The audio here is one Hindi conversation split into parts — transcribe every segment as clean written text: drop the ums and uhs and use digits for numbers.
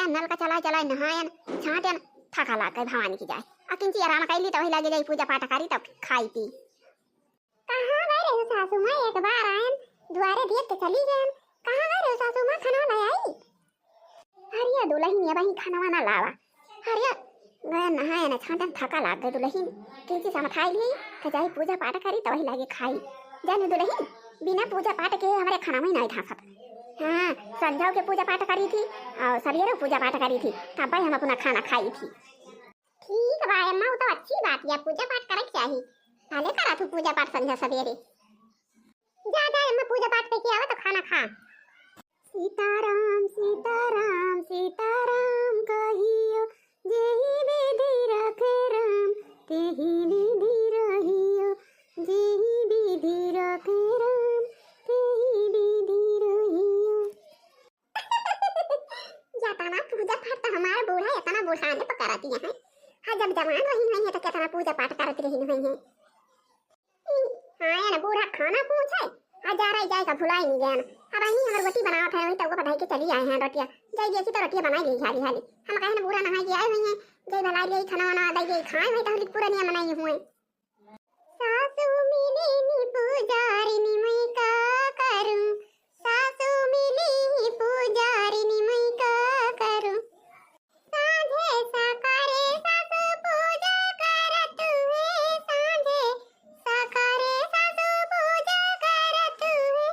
नल का चला चला नहायन छाटन थका लाग गए भवानी की जाए अकिंची आराम कैली तो वही लगे जाई पूजा पाठ करी तब खाई पी। कहां गए रे सासू मां एक बार आयन द्वारे देख के चली गए। कहां गए रे सासू मां खाना ले आई। हरिया दुल्हन ये वही खाना वाना लावा हरिया गए नहायन छाटन थका लाग गए दुल्हन किंची समथाई ली तो जाई पूजा पाठ करी तो वही लगे खाई। जाने दुल्हन बिना पूजा पाठ के हमारे खाना में नहीं था सब। हाँ संध्या के पूजा पाठ करी थी और सवेरे पूजा पाठ करी थी तब हम अपना खाना खाई थी। ठीक है भाई अम्मा वो तो अच्छी बात है पूजा पाठ करे चाहिए पहले करा तू पूजा पाठ संध्या सवेरे जा जा अम्मा पूजा पाठ करके आवा तो खाना खा। सीताराम सीताराम सीताराम कहियो जेहि विधि रखे राम तेहि विधि रहियो जेहि विधि रखे राम तेहि विधि रहियो। जाता ना पूजा पाठ तो हमारा बूढ़ा इतना बुढ़ाने पर कराती है। हाँ जब जवान वही नहीं है तो कितना पूजा पाठ करती रही नहीं है। हाँ ना बूढ़ा खाना पूछे जा रहा जाएगा भुला ही नहीं गया। अब आई हमारी रोटी बनावत है वही तो पढ़ाई के चली आए हैं रोटियां जय जैसी तो रोटियां बनाई गई हाली हाली हम कहे ना बुरा नहाई के आए हुए हैं जय भलाई यही खाना वाना दई गई खाए हुए तो पूरा नहीं बनाई हुए। सासू मिली नी पुजारिनी मैं का करूं सासू मिली पुजारिनी मैं का करूं साँझे सकारे सासू पूजा करत है साँझे सकारे सासू पूजा करत है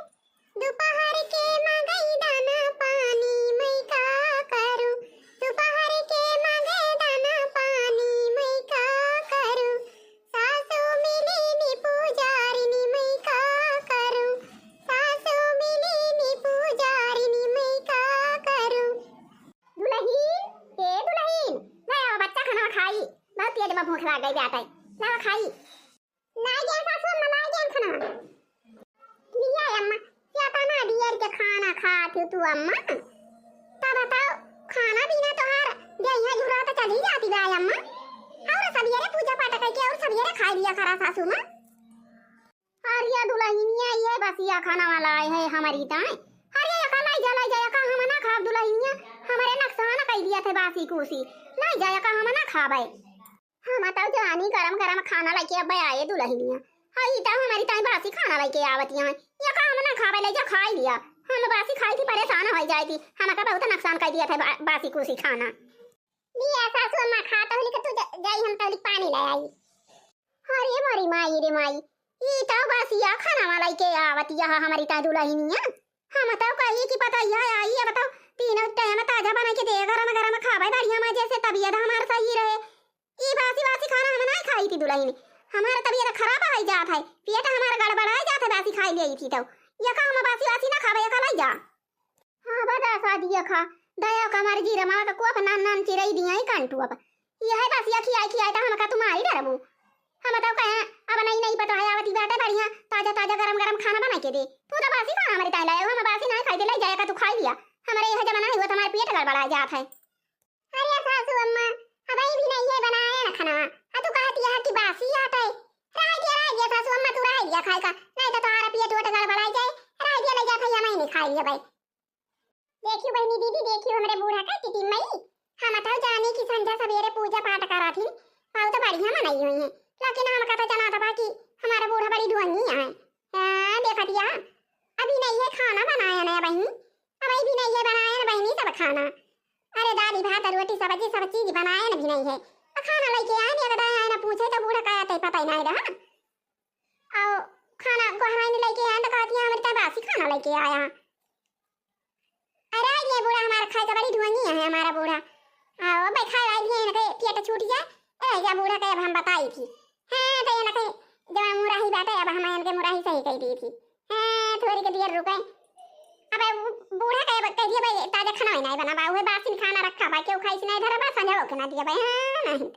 दोपहर के मंगई दाना पानी मैं का करूं दोपहर के मंगई दाना पानी मैं का करूं सासू मिली नी पुजारिनी मैं का करूं सासू मिली नी पुजारिनी मैं का करूं। दुल्हन मैं बच्चा खाना खाई बहुत तेज में भूख लग गई जाता है लावा खाई लाई गया सासू अम्मा लाई गया खाना लिया अम्मा क्या तना डियर के खाना खाती तू अम्मा तब बताओ खाना बिना तो हार गैया जुरा तो चली जाती है अम्मा और सवेरे पूजा पाठ करके और सवेरे खा लिया करा सासू मां। और ये दुल्हनिया ये बसिया खाना वाला है हमारी ताए अरे ये कलाई जलाई जाया का हम ना खा दुल्हनिया हमारे नुकसान कर दिया थे बासी कुसी लाई जाया का हम ना खाबे हम तो जानी गरम गरम खाना लेके अब आए दुल्हनिया हाई तो हमारी ताई बासी खाना लेके आवती है ये का हम ना खाबे ले जा खा लिया हम बासी खाई थी परेशान हो जाई थी हम का बहुत नुकसान कर दिया था बासी कुसी खाना लिया सासू अम्मा खाता हो लेके तू जाई हम तो पानी ले आई। अरे मारी माई रे माई ये तो बासिया खाना वाला के आवती है हमारी ताई दुल्हनिया हम तो कही कि पता यह आई है बताओ तीनों टाइम ताजा बना के दे गरम गरम खावे बढ़िया मजे से तबीयत हमारा सही रहे। ई बासी बासी खाना हम नहीं खाई थी दुल्हन हमारा तबीयत खराब हो जात है पेट हमारा गड़बड़ा जात है बासी खाई ली थी तो ये का हम बासी बासी ना खावे का लाई जा। हां बता शादी खा दया का हमारे जीरा मां का को नान नान चिरई दिया ही कंटू अब ये है बासी खियाई तो हम का तुम्हारी डरबू हम तो कहे अब नहीं पता है आवती बाटे बढ़िया ताजा ताजा गरम गरम खाना बना के दे तू तो बासी खाना हमारी ताई लाए हम बासी नहीं खाई दे ले जाएगा तू खाई लिया हमारे यह जमाना है वो तुम्हारे पेट गड़बड़ा जात है। अरे सासू अम्मा अब भी नहीं है बनाया ना खाना तू कहती है कि बासी आता है रह गया सासू अम्मा तू रह गया खाए का नहीं तो तुम्हारा पेट वोट गड़बड़ा जाए रह गया ले जाता या नहीं खाई लिया भाई। देखियो बहनी दीदी देखियो हमारे बूढ़ा का किटी मई हम तो जाने की संध्या सवेरे पूजा पाठ करा थी बहुत बढ़िया मनाई हुई है लेकिन हम का तो जाना था कि हमारा बूढ़ा बड़ी ढोंगी है देखा दिया अभी नहीं है खाना बनाया ना बहनी अभी भी नहीं है बनाया ना बहनी सब खाना अरे दादी भात रोटी सब्जी सब चीज बनाया ना भी नहीं है खाना लेके आए नहीं अगर आए ना पूछे तो बूढ़ा का तो पता ही नहीं रहा और खाना गहराई ने लेके आए तो कहती है हमारी बासी खाना लेके आया। अरे ये बूढ़ा हमारा खाए तो बड़ी ढोंगी है हमारा बूढ़ा आओ भाई खाए आई है ना पेट छूट जाए अरे या बूढ़ा का अब हम बताई थी हां तो ये ना कहे जब मुराही बाटे अब हम इनके मुराही सही कह दी थी हां थोड़ी के देर रुके अब बूढ़ा कह दिया भाई ताजा खाना नहीं बना बा बासी खाना रखा बा क्यों खाई नहीं धरा बा संजा के ना दिया भाई हां नहीं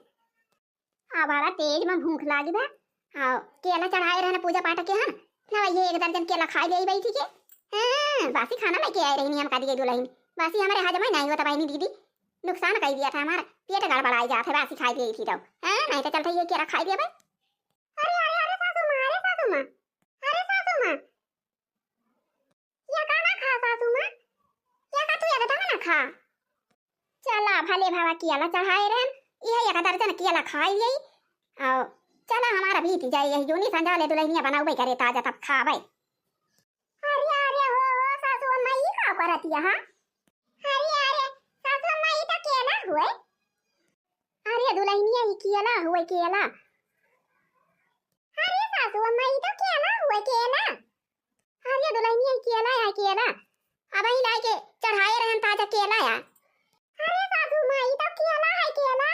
अब आला तेज में भूख लागी बा आओ केला चढ़ाए रहना पूजा पाठ के हां ना ये एक दर्जन केला खाई गई भाई ठीक है हां बासी खाना लेके आए रही हम का दिए दुल्हन बासी हमारे हजम ही नहीं होता भाई दीदी नुकसान कर दिया था हमारा पेट गड़बड़ाई जाता है बासी खाई गई थी तो हां नहीं तो चलता ये केला खाई दिया भाई। अरे अरे अरे सासू मां अरे सासू मां या का ना खा सासू मां या का तू या बता ना खा चला भले भावा कियाला चढ़ाए रहन ये एक दर्जन कियाला खाई यही और चला हमारा बीत जाए यही जोनी संजा ले दुल्हनिया बनाऊ करे ताजा तब खावे। अरे अरे हो सासू अम्मा ई का करत है? हां अरे अरे सासू अम्मा ई तो केला हुए। अरे दुल्हनिया ई केला हुए केला। अरे सासू अम्मा ई तो केला हुए केला। अरे दुल्हनिया ई केला है केला अब ही लाके चढ़ाए रहन ताजा केला है। अरे सासू माँ ई तो केला है केला।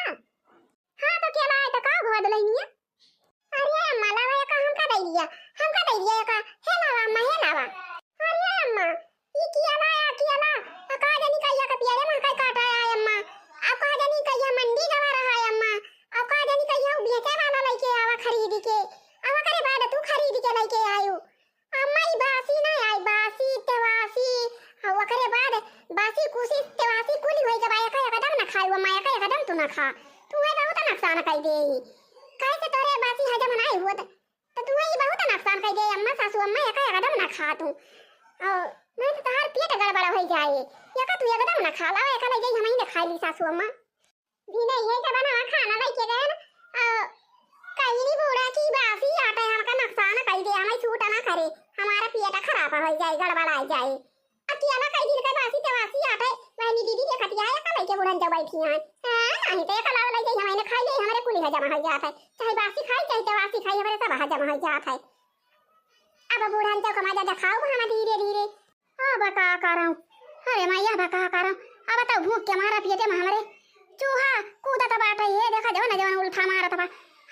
हाँ तो केला है तो का हुआ दुल्हनिया? अरे अम्मा लावा का हमका दे दिया का हे लावा अम्मा हे लावा। अरे अम्मा ई केला है केला का जानी कहिया का पियारे में काई काटा है अम्मा अब का जानी कहिया मंडी गवा रहा है अम्मा अब का जानी कहिया बेचे वाला लेके आवा खरीद के आवा करे बाद तू खरीद के लेके आयो अम्मा ई बासी ना आई बासी तवासी हवा करे बाद बासी कुसी तवासी कुली होई के बाया का कदम ना खाई अम्मा का कदम तू ना खा तू है बहुत नुकसान कर दे कैसे तोरे बासी हजम नहीं हुआ तो तू ही बहुत नुकसान कर दे अम्मा सासू अम्मा का कदम ना खा तू और नहीं तो तार पेट गड़बड़ हो जाए या का तू एकदम ना खा लावे का ले हम ही ना खा ली सासू अम्मा भी नहीं है का बना खाना लेके गए ना कहीं नहीं बूढ़ा की बासी आटा हमका नुकसान कर दे हमें छूट ना करे हमारा पेट खराब हो जाए गड़बड़ आ जाए अकेला कई दिन का बासी तवासी आटा वही दीदी के खटिया है का लेके बुढ़न जब बैठी हैं नहीं तो कला वाला जे हमें खाई ले हमारे कुली हजम हो जाता है चाहे बासी खाई चाहे तवासी खाई हमारे सब हजम हो जाता है। अब बुढ़न जब कमा जा खाओ हम धीरे धीरे अब का करूं अरे मैया बका करूं अब तो भूख के मारा पेटे में हमारे चूहा कूदत बाटा ये देखा जवन जवन उल्था मारत बा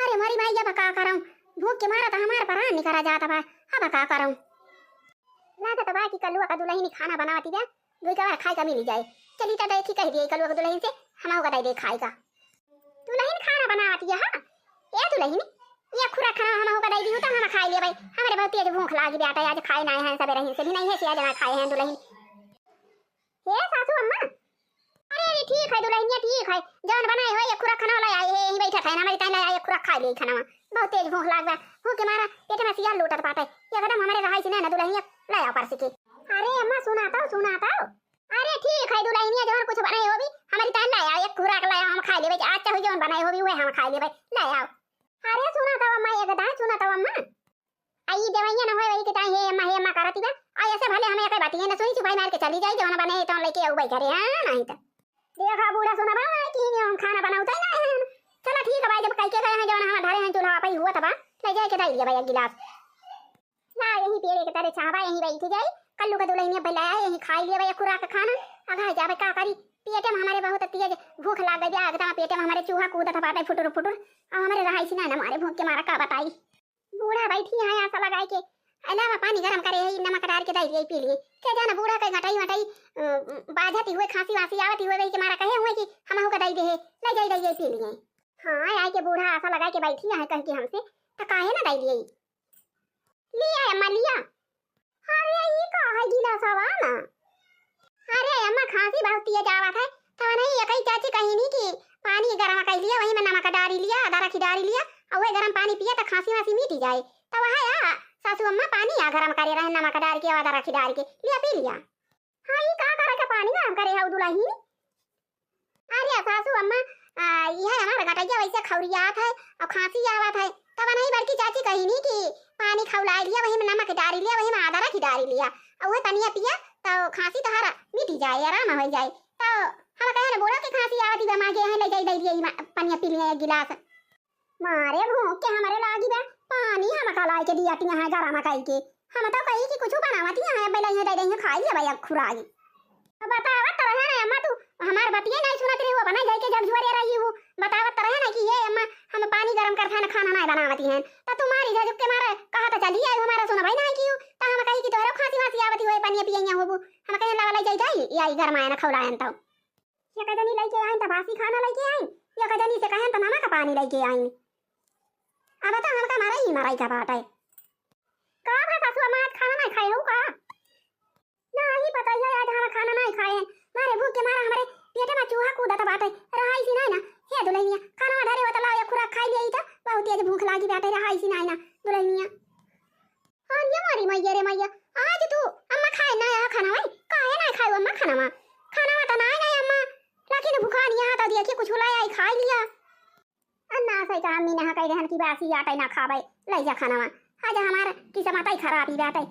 अरे मरी मैया बका करूं भूख के मारा तो हमारे प्राण निकला जाता बा अब का करूं लागत बा कि कलुआ का दुल्हन खाना बनावती बा दुई का खाई का मिल जाए चली तो देखी कह दिए कलुआ का दुल्हन से हम होगा दे खाएगा दुल्हन खाना बनावती है। हां ये दुल्हन ये खुरा खाना हम होगा दे दी तो हम खा लिए भाई हमारे बहुत तेज भूख लागी बेटा आज खाए ना है सब रही से भी नहीं है सिया जना खाए हैं दुल्हन हे सासू अम्मा अरे ठीक है दुल्हनिया ठीक है जवन बनाए हो ये खुरा खाना वाला आए है यही बैठा है ना हमारी ताई लाया खुरा खा ले खाना बहुत तेज भूख लाग बा भूख के मारा पेट में सिया लूटत पाटे ये कदम हमारे रहाई से ना दुल्हनिया लाया पर के अरे अम्मा सुनाता अरे ठीक है दुल्हनिया जवन कुछ बनाए हो भी हमारी ताई लाया एक खुराक लाया हम खा लेबे आज चाहे जवन बनाए हो भी वे हम खा लेबे लाया अरे सुनाता अम्मा ये गदा सुनाता अम्मा आई देवैया ना होए वही के ताई हे अम्मा करती बा आई ऐसे भले हमें कई बात है ना सुनी चुपाई मार के चली जाए जवन बने तो लेके आऊ भाई करे हां नहीं तो देखा बूढ़ा सुना बा कि हम खाना बनाउता ना चलो ठीक है भाई जब कई के गए हैं जवन हम धारे हैं चूल्हा पे हुआ तबा ले जाए के दाई लिया भाई एक गिलास ना यही पेड़े के तरह चाहबा यही बैठ जाए कल्लू का दुल्हनिया बुलाया यही खाई लिया भाई खुराक खाना अब है जावे का करी पेटे में हमारे बहुत तेज भूख लाग गई एकदम पेटे में हमारे चूहा कूदत बाटे फुटुर फुटुर और हमारे रहाई से ना हमारे भूख के मारा का बताई बूढ़ा बैठी है ऐसा लगाई के अलावा पानी गरम करे है नमक डाल के दई पी लिए के जाना बूढ़ा के घटाई वटाई बाझती हुए खांसी वासी आवती हुए के मारा कहे हुए कि हम हो दई दे ले जाई पी लिए हां आई के बूढ़ा ऐसा लगा के बैठी है कह के हमसे तो काहे ना दई लिए लिया अम्मा लिया अरे ये का है गीला सवाल अरे अम्मा खांसी बहुत तेज आवत है तो नहीं ये कई चाची कहीं नहीं कि पानी गरम कर लिया वही में नमक डाल लिया आधा रखी डाल लिया और वो गरम पानी पिया तो खांसी वासी मिट जाए तो वह या सासू अम्मा पानी या गरम करे रहे नमक डाल के आधा रखी डाल के लिया पी लिया हां ये का करे के पानी गरम करे है दुल्हन अरे सासू अम्मा ये हमारा गटैया वैसे खौरियात है और खांसी आवत है तब नहीं बल्कि चाची कहीं नहीं कि पानी खौला लिया वही में नमक डाल लिया वही में आधा रखी डाल लिया और वो पानी पिया तो खांसी तो हरा मिट जाए आराम हो जाए तो हम कहे ना बोला कि खांसी आवती बा मागे है ले जाई दई दिए पानी पी लिया एक गिलास मारे भूख के हमारे लागी बा पानी हम खलाई के दिया तिया है गरम कई के हम तो कही कि कुछ बनावती है बेला है दई खाई ले भाई खुराई बतावत तो रहे ना अम्मा तू हमार बतिया नहीं सुनत रही हो बना जाए के जब जुआरे रही हो बतावत तो रहे ना कि ये अम्मा हम पानी गरम कर खाना नहीं बनावती हैं तो तुम्हारी जब के मारे कहा तो चली आई हमारा सुना भाई नहीं कियो तो हम कही कि तोरो खांसी वासी आवती होए पानी पियैया होबू हम कहे ला जाई जाई आई गरमाया ना खौलायन तो ये कदनी लेके आइन त बासी खाना लेके आइन ये कदनी से कहन त नमक का पानी लेके आइन अब तो हमका मारा ही का बात है का भाषा सु अम्मा खाना नहीं खाए हो का नहीं पता है आज हम खाना नहीं खाए मारे भूख के मारा हमारे पेट में चूहा कूदत बाटे रहाई सी नहीं ना हे दुल्हनिया खाना धरे होत लाओ खुराक खाई लेई त बहुत तेज भूख लागी बाटे रहाई सी नहीं ना दुल्हनिया हां ये मारी मैया रे मैया आज तू अम्मा खाए ना खाना भाई काहे ना खाए अम्मा खाना तो नहीं नहीं अम्मा लेकिन भूखा दिया कि कुछ लाया आई खा लिया अन्ना सही का हमनी ने कह रहन की बासी आटा ना खाबे ले जा खाना आज हमार की समाता खराब ही बात है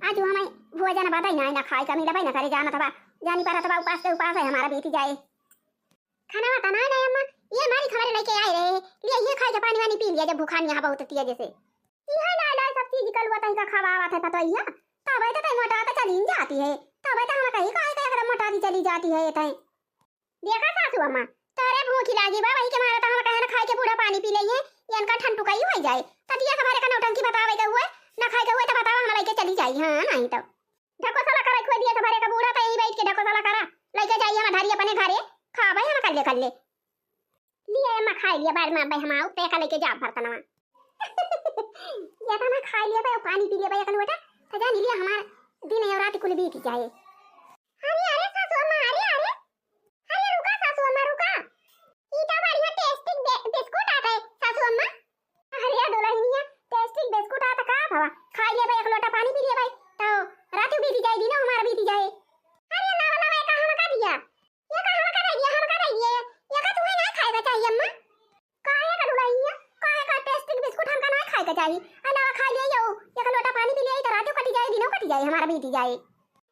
आज हमें भोजन बात ही ना खाए कमी लबाई ना करे जाना था जानी पर था उपास के उपास है हमारा बीती जाए खाना वाता ना ना अम्मा ये हमारी खबर लेके आए रहे लिए ये खाए पानी वानी पी लिया जब भूखान यहाँ बहुत थी जैसे ये ला ला सब चीज कल वतन का खवावा था पता ही तब तो तय मोटा तो चली जाती है तब तो हम कहीं काहे काहे मोटा दी चली जाती है तय देखा सासू अम्मा तारे भूखी लागी बा वही के मारे तो हम कहे खाए के पूरा पानी पी लिए ये इनका ठंडू का ही हो जाए तटिया के बारे का नौटंकी बतावे के हुए ना खाए के हुए तो बताओ हम लेके चली जाई हां नहीं तो ढको साला करे खो दिया बारे का बूढ़ा तो यही बैठ के ढको साला करा लेके जाइए हम धारी अपने घरे खा भाई हम कर ले लिए अम्मा खा लिया बाद में भाई हम आउ पे का लेके जा भरतनवा या तो मैं खा लिया भाई पानी पी लिया भाई कल बेटा तो जान लिया हमारा दिन और रात कुल बीत जाए अरे अरे सासू अम्मा अरे रुका सासू अम्मा रुका इटा बढ़िया टेस्टिंग बिस्कुट आता है सासू अम्मा अरे दुल्हनिया टेस्टिंग बिस्कुट आता का बाबा खा लिया भाई एक लोटा पानी पी लिया भाई तो रात बीत जाए दिन हमारा बीत जाए अरे ना वाला मैं कहां का दिया ये कहां का दिया हम का दिया ये का तुम्हें ना खाएगा चाहिए अम्मा काहे का दुल्हनिया काहे का टेस्टिंग बिस्कुट हम का ना खाएगा चाहिए अलावा खा लिया यो एक लोटा पानी पी लिया तो रात कट जाए दिनों कट जाए हमारा बीत जाए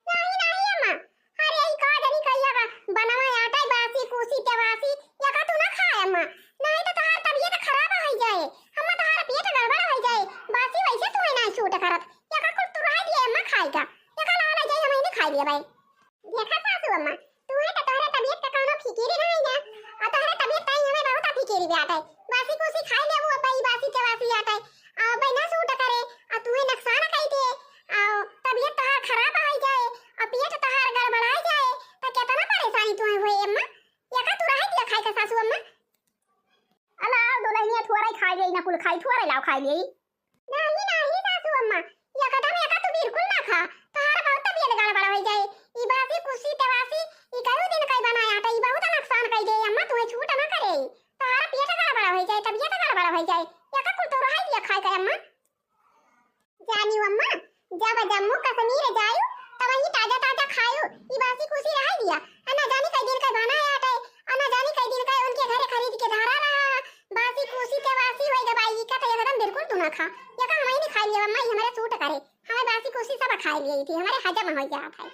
नहीं नहीं अम्मा अरे ई का जनी कहिया का बनावा आटा बासी कुसी तेवासी या का तू ना खाए अम्मा नहीं तो तहार तबीयत खराब हो जाए अम्मा तहार पेट गड़बड़ हो जाए बासी वैसे तू ना छूट करत या का कुछ तू रह दिए अम्मा खाएगा या का ला जाए हम नहीं खा लिया भाई देखा सासू अम्मा तू है तो तोहरा तबीयत का कोनो फिकिर नहीं ना आ तोहरा तबीयत ताई हमें बहुत फिकिर भी आता है बासी कुसी खाई ले वो भाई बासी तेवासी आता है आ भाई ना सूट करे आ तुम्हें नुकसान कई दे आ तबीयत तहार खराब हो जाए आ पेट तहार गड़बड़ा जाए तो कितना परेशानी तुम्हें हुई अम्मा या का तू रह दिया खाए का सासू अम्मा अला दुल्हनिया थोड़ा ही खाई ले ना कुल खाई थोड़ा लाओ खाई ले नहीं नहीं सासू अम्मा या कदम या का तू बिल्कुल ना खा तहार बहुत तबीयत गड़बड़ हो जाए ई बासी कुसी तेवासी ई कई दिन कई बनाया था ई बहुत नुकसान कई दे अम्मा तुम्हें छूट ना करे तहार पेट गड़बड़ हो जाए तबीयत गड़बड़ हो जाए या का कुल तो रह दिया खाए का अम्मा जानी अम्मा जब जम्मू कश्मीर जायू तब वही ताजा ताजा खायू ई बासी कुसी रह दिया अन्ना जानी कई दिन का बनाया था अन्ना जानी कई दिन का उनके घरे खरीद के धारा रहा बासी कुसी के वासी होई दवाई का तो एकदम बिल्कुल तू ना खा या का हमें नहीं खा लिया अम्मा ये हमारे सूट करे हमें बासी कुसी सब खा ली थी हमारे हजम हो गया था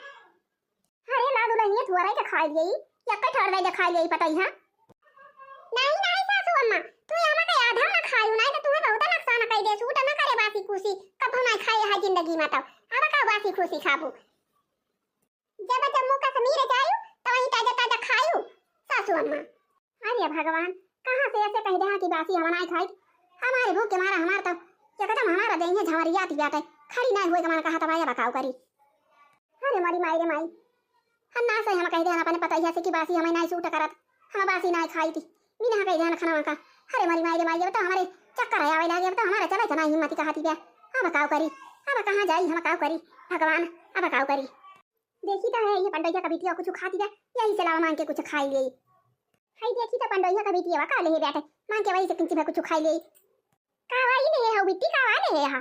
अरे ला दुल्हनिया थोड़ा ही खा ली या का ठहर दे खा ली पता ही हां नहीं नहीं सासू अम्मा तू यहां का आधा ना खायू नहीं तो तुम्हें बहुत नुकसान कर दे सूट ना करे बासी कुसी कब ना खाए है जिंदगी में तो अब का बासी कुसी खाबू जब जम्मू कश्मीर जायू तो वही ताजा ताजा खायू सासू अम्मा अरे भगवान कहां से ऐसे कह दे कि बासी हम नहीं खाई हमारे भूख के मारा हमार तो क्या कहता हमारा देंगे झमरियाती जाते खड़ी नहीं हुए हमारा कहा तबाया बकाऊ करी अरे मारी माई रे माई हम ना से हम कह दे अपने पता ही है कि बासी हमें नहीं सूट करत हम बासी नहीं खाई थी बिना कह दे खाना का अरे मारी माई रे माई अब तो हमारे चक्कर आवे लगे अब तो हमारे चले तना हिम्मत कहाती बे अब बकाऊ करी अब कहां जाई हम बकाऊ करी भगवान अब बकाऊ करी देखी तो है ये पंडैया कभी तिया कुछ खाती बे यही से लावा मांग के कुछ खाई ले हाय देखी तो पंडैया कभी तिया का ले बैठे मांग के वही से किंची में कुछ खाई ले कावाई ले है बिट्टी कावा ले है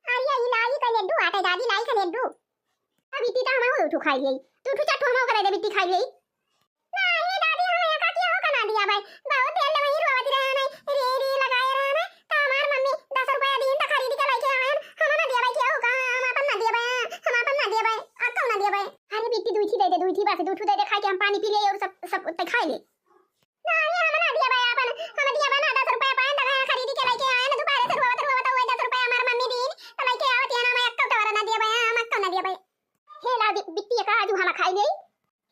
अरे ये लाई का लड्डू आटे दादी लाई का लड्डू अब बिट्टी तो हम उठू खाई ले तू उठू चट्टू हम करे दे बिट्टी खाई ले नहीं दादी हम का क्या हो कना दिया भाई बहुत तेल वही रोवत रहे नहीं रे लगाए रहे नहीं तो हमार मम्मी 10 रुपया दिन तक खरीद के लेके आए हम ना दिया भाई क्या हो का हम अपन ना दिया भाई हम अपन ना दिया भाई अब तो ना दिया भाई अरे बिट्टी दूठी दे दे दूठी बस दूठू दे दे खा के हम पानी पी ले और सब ते खा ले नहीं हम ना दिया भाई अपन हम दिया बना 10 रुपया पाए दगा खरीद के लेके आए ना दोबारा से रोवत हुए 10 रुपया हमार मम्मी दिन तो लेके आवत है ना मैं अक्का तो ना दिया भाई हम अक्का ना दिया भाई हे ला बिट्टी का आज हम खाई ले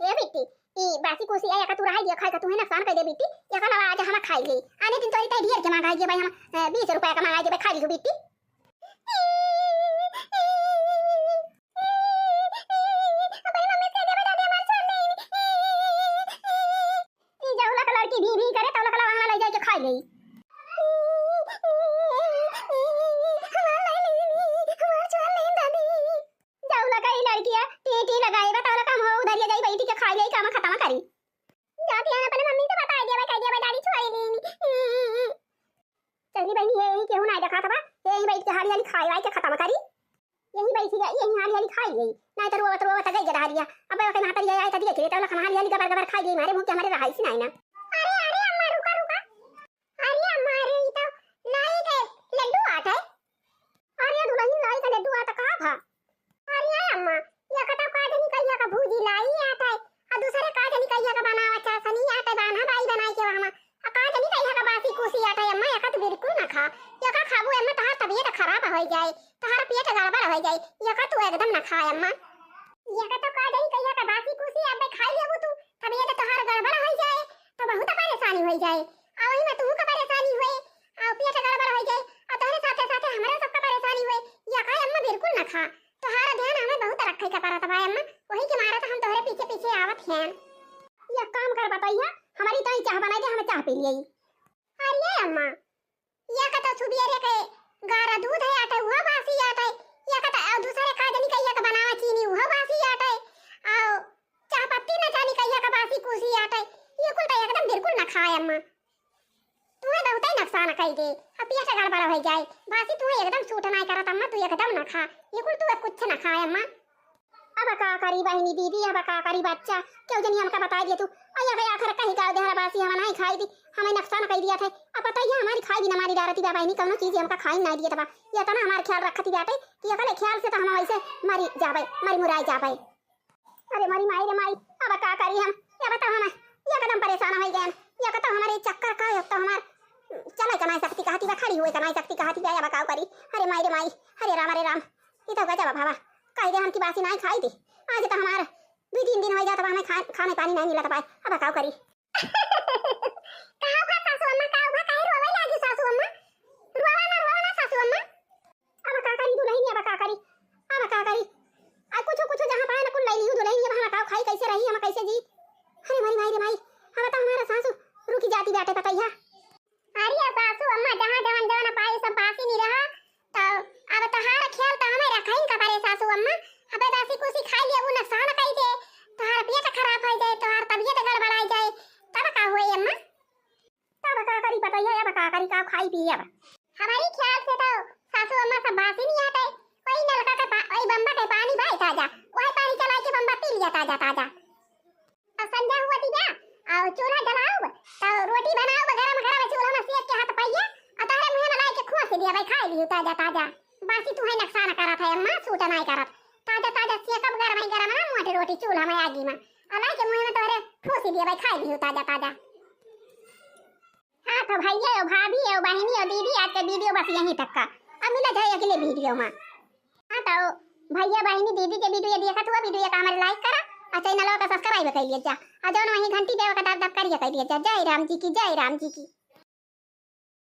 हे बिट्टी ई बासी कोसी आया का तू रह दिया खाए का तू है नुकसान कर दे बिट्टी या का आज हम खाई ले आने दिन तो इतना ढेर के मांगा जे भाई हम 20 रुपया का मांगा जे भाई खा ली बिट्टी अपनी मम्मी से दे बता दे हमार सामने ई जाऊला का लड़की भी करे तौला का वहां ले जाके खा ले लड़कियां टीटी लगाए बता काम हो उधर ले जाई बैठी के खा ले काम खत्म करी जाती है ना अपने मम्मी से बता दिया भाई कह दिया भाई दादी छोड़ ली चली बहनी यही केहू ना देखा था यही बैठ के हरियाली खाई वाई के खत्म करी यही बैठी गई यही हरियाली खाई गई ना तो रोवत गई जरा हरिया अब के नाता ले आए तो देख ले तो लखन हरियाली गबर गबर खाई गई मारे मुंह के हमारे रहाई से नहीं ना अरे हो जाए, तोहार पेट गड़बड़ हो जाए। ये का तू एकदम ना खाए अम्मा। ये का तो का जाई कहिया का बासी कुसी अब खाई लेबू तू, तब ये तो तोहार गड़बड़ हो जाए, तो बहुत परेशानी हो जाए। आ वही में तू का परेशानी होए, आ पेट गड़बड़ हो जाए, आ तोहरे साथे साथे हमरा सब का परेशानी होए। ये का अम्मा बिल्कुल ना खा, तोहार ध्यान हमें बहुत रखे का परत बा अम्मा, वही के मारे तो हम तोहरे पीछे पीछे आवत हैं। ये काम कर बताइया, हमारी तो चाह बनाई दे, हमें चाह पी लियई। अरे अम्मा, ये का तो सुबियरे के गारा दूध है आटे वो बासी आटे, ये का तो दूसरे का जनी कहिया का बनावा चीनी वो बासी आटे, आ चाह पत्ती ना जानी कहिया का बासी कुसी आटे। ये कुल तो एकदम बिल्कुल ना खाए अम्मा, तुम्हें बहुत ही नुकसान कर दे, अब पेट गड़बड़ हो जाए। बासी तुम्हें एकदम सूट नहीं करत अम्मा, तू एकदम ना खा, ये कुल तू कुछ ना खाए अम्मा। अब का करी बहनी दीदी, अब का करी बच्चा, क्यों जनी हमका बता दिया तू, अया गया आखिर कहीं का देहरा बासी हम नहीं खाई दी, हमें नुकसान कर दिया था। अब बताइए हमारी खाई भी ना हमारी डारती बा बहनी, कौनो चीज हमका खाई नहीं दिया था। ये तो ना हमार ख्याल रखती बाटे कि ये कले ख्याल से तो हम ऐसे मरी जाबे, मरी मुराई जाबे। अरे मरी माई रे माई, अब का करी हम, ये बताओ हम ये कदम परेशान हो गए, ये कहता हमारे चक्कर का अब तो हमार चले कनाई सकती कहती बा, खड़ी हुए कनाई सकती कहती बा, अब का करी। अरे माई रे माई, अरे राम ये तो गजब भावा, कह दे हम की बासी नहीं खाई थी, आज तो हमार 2-3 दिन हो जाता हमें खाने पानी नहीं मिला था। अब का करी। कहां भा सासू अम्मा, कहां भा काहे रोवे लागी सासू अम्मा, रोवा ना सासू अम्मा। अब का करी दुल्हन, अब का करी, अब का करी, आ कुछ जहां पाए ना कुल लई लियो दुल्हन, अब हम का खाई कैसे रही, हम कैसे जी। अरे मरी माई रे माई, अब तो हमारा सासू रुकी जाती बैठे बताइया। अरे सासू अम्मा जहां जवन पाए सब बासी नहीं रहा, तो अब तहार ख्याल तो हमें रखई का पारे सासू अम्मा। अब बासी कुसी खाई ले वो नुकसान कई दे, तहार पेट खराब हो जाए, तहार तबीयत गड़बड़ाई जाए, तब का होए अम्मा। तब का करी बताइए, अब का करी का खाई पी। अब हमारी ख्याल से तो सासू अम्मा सब बासी नहीं आते, वही नलका का वही बम्बा के पानी भाई ताजा, वही पानी चला के बम्बा पी लिया ताजा ताजा। अब संध्या हुआ थी क्या, और चूल्हा जलाओ तो रोटी बनाओ गरम गरम चूल्हा में सेक के हाथ पाइए, और तारे मुंह में लाई के खुआ से दिया भाई खाई लियो ताजा ताजा। बासी तू है नुकसान करत है अम्मा, सूट नहीं करत, ताजा ताजा सेकब गरम गरम ना मोटी रोटी चूल्हा में आगी में, अलाई के मुंह में तोरे खुआ से दिया भाई खाई लियो ताजा ताजा। हाँ तो भैया और भाभी और बहनी और दीदी आज के वीडियो बस यहीं तक का, अब मिला जाए अगले वीडियो में। हाँ तो भैया बहनी दीदी के वीडियो देखा तो वीडियो का हमारे लाइक करा और चैनल का सब्सक्राइब कर लिया जा, और जो वहीं घंटी देव का दब दब करिए कर लिया जा। जय राम जी की, जय राम जी की।